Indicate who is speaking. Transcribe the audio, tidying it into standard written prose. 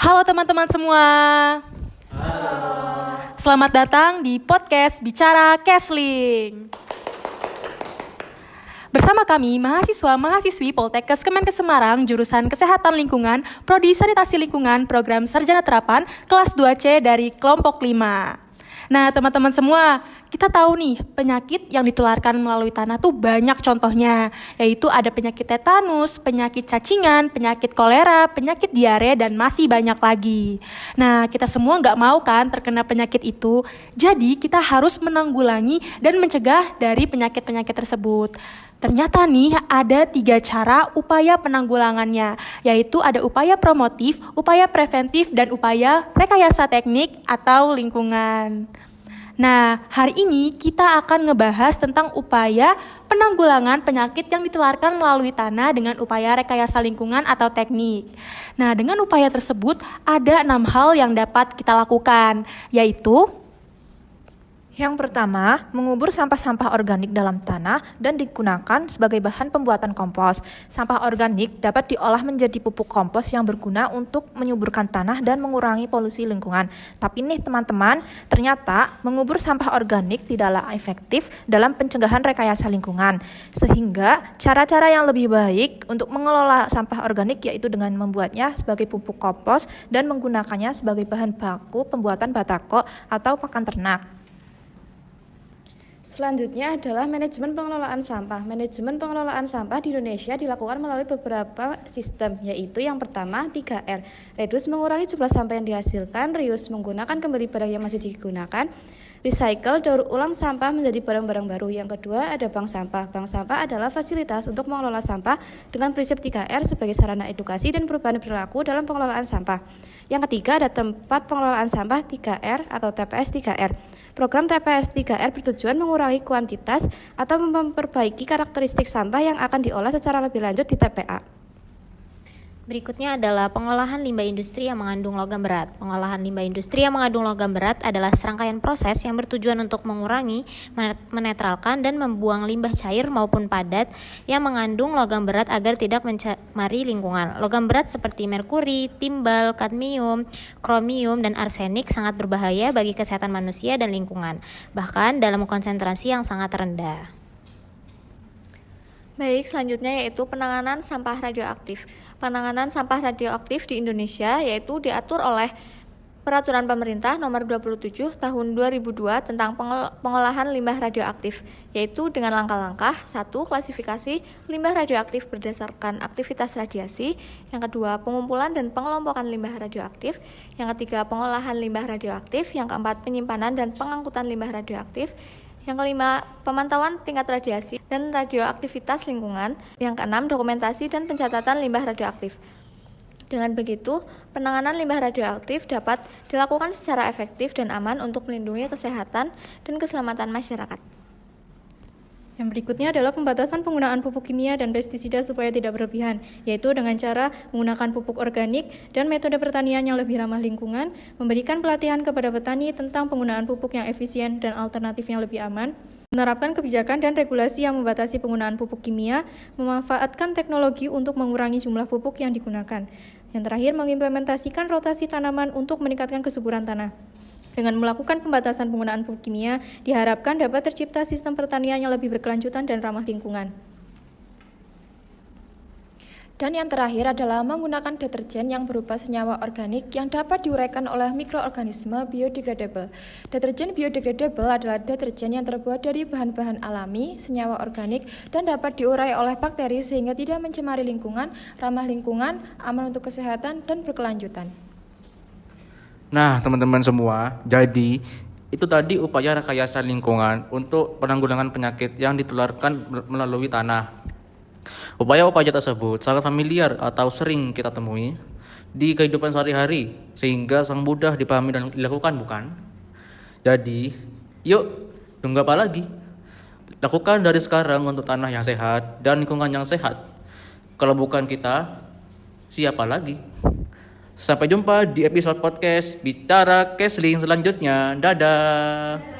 Speaker 1: Halo teman-teman semua. Selamat datang di podcast Bicara Kesling. Bersama kami, mahasiswa-mahasiswi Poltekkes Kemenkes Semarang, jurusan Kesehatan Lingkungan, Prodi Sanitasi Lingkungan, Program Sarjana Terapan, kelas 2C dari kelompok 5. Nah, teman-teman semua, kita tahu nih, penyakit yang ditularkan melalui tanah tuh banyak contohnya, yaitu ada penyakit tetanus, penyakit cacingan, penyakit kolera, penyakit diare, dan masih banyak lagi. Nah, kita semua nggak mau kan terkena penyakit itu, jadi kita harus menanggulangi dan mencegah dari penyakit-penyakit tersebut. Ternyata nih ada 3 cara upaya penanggulangannya, yaitu ada upaya promotif, upaya preventif, dan upaya rekayasa teknik atau lingkungan. Nah, hari ini kita akan ngebahas tentang upaya penanggulangan penyakit yang ditularkan melalui tanah dengan upaya rekayasa lingkungan atau teknik. Nah, dengan upaya tersebut ada 6 hal yang dapat kita lakukan, yaitu
Speaker 2: yang pertama, mengubur sampah-sampah organik dalam tanah dan digunakan sebagai bahan pembuatan kompos. Sampah organik dapat diolah menjadi pupuk kompos yang berguna untuk menyuburkan tanah dan mengurangi polusi lingkungan. Tapi nih teman-teman, ternyata mengubur sampah organik tidaklah efektif dalam pencegahan rekayasa lingkungan. Sehingga cara-cara yang lebih baik untuk mengelola sampah organik yaitu dengan membuatnya sebagai pupuk kompos dan menggunakannya sebagai bahan baku pembuatan batako atau pakan ternak.
Speaker 3: Selanjutnya adalah manajemen pengelolaan sampah. Manajemen pengelolaan sampah di Indonesia dilakukan melalui beberapa sistem, yaitu yang pertama 3R. Reduce mengurangi jumlah sampah yang dihasilkan, reuse menggunakan kembali barang yang masih digunakan, recycle daur ulang sampah menjadi barang-barang baru. Yang kedua ada bank sampah. Bank sampah adalah fasilitas untuk mengelola sampah dengan prinsip 3R sebagai sarana edukasi dan perubahan perilaku dalam pengelolaan sampah. Yang ketiga ada tempat pengelolaan sampah 3R atau TPS 3R. Program TPS 3R bertujuan mengurangi kuantitas atau memperbaiki karakteristik sampah yang akan diolah secara lebih lanjut di TPA.
Speaker 4: Berikutnya adalah pengolahan limbah industri yang mengandung logam berat. Pengolahan limbah industri yang mengandung logam berat adalah serangkaian proses yang bertujuan untuk mengurangi, menetralkan, dan membuang limbah cair maupun padat yang mengandung logam berat agar tidak mencemari lingkungan. Logam berat seperti merkuri, timbal, kadmium, kromium, dan arsenik sangat berbahaya bagi kesehatan manusia dan lingkungan, bahkan dalam konsentrasi yang sangat rendah.
Speaker 5: Baik, selanjutnya yaitu penanganan sampah radioaktif. Penanganan sampah radioaktif di Indonesia yaitu diatur oleh Peraturan Pemerintah Nomor 27 Tahun 2002 tentang pengolahan limbah radioaktif, yaitu dengan langkah-langkah: 1. Klasifikasi limbah radioaktif berdasarkan aktivitas radiasi. Yang kedua, pengumpulan dan pengelompokan limbah radioaktif. Yang ketiga, pengolahan limbah radioaktif. Yang keempat, penyimpanan dan pengangkutan limbah radioaktif. Yang kelima, pemantauan tingkat radiasi dan radioaktivitas lingkungan. Yang keenam, dokumentasi dan pencatatan limbah radioaktif. Dengan begitu, penanganan limbah radioaktif dapat dilakukan secara efektif dan aman untuk melindungi kesehatan dan keselamatan masyarakat.
Speaker 6: Yang berikutnya adalah pembatasan penggunaan pupuk kimia dan pestisida supaya tidak berlebihan, yaitu dengan cara menggunakan pupuk organik dan metode pertanian yang lebih ramah lingkungan, memberikan pelatihan kepada petani tentang penggunaan pupuk yang efisien dan alternatif yang lebih aman, menerapkan kebijakan dan regulasi yang membatasi penggunaan pupuk kimia, memanfaatkan teknologi untuk mengurangi jumlah pupuk yang digunakan. Yang terakhir, mengimplementasikan rotasi tanaman untuk meningkatkan kesuburan tanah. Dengan melakukan pembatasan penggunaan pupuk kimia, diharapkan dapat tercipta sistem pertanian yang lebih berkelanjutan dan ramah lingkungan.
Speaker 5: Dan yang terakhir adalah menggunakan deterjen yang berupa senyawa organik yang dapat diuraikan oleh mikroorganisme biodegradable. Deterjen biodegradable adalah deterjen yang terbuat dari bahan-bahan alami, senyawa organik, dan dapat diurai oleh bakteri sehingga tidak mencemari lingkungan, ramah lingkungan, aman untuk kesehatan, dan berkelanjutan.
Speaker 7: Nah, teman-teman semua, jadi itu tadi upaya rekayasa lingkungan untuk penanggulangan penyakit yang ditularkan melalui tanah. Upaya-upaya tersebut sangat familiar atau sering kita temui di kehidupan sehari-hari sehingga sangat mudah dipahami dan dilakukan, bukan? Jadi, yuk, tunggu apa lagi? Lakukan dari sekarang untuk tanah yang sehat dan lingkungan yang sehat. Kalau bukan kita, siapa lagi? Sampai jumpa di episode podcast Bicara Kesling selanjutnya. Dadah.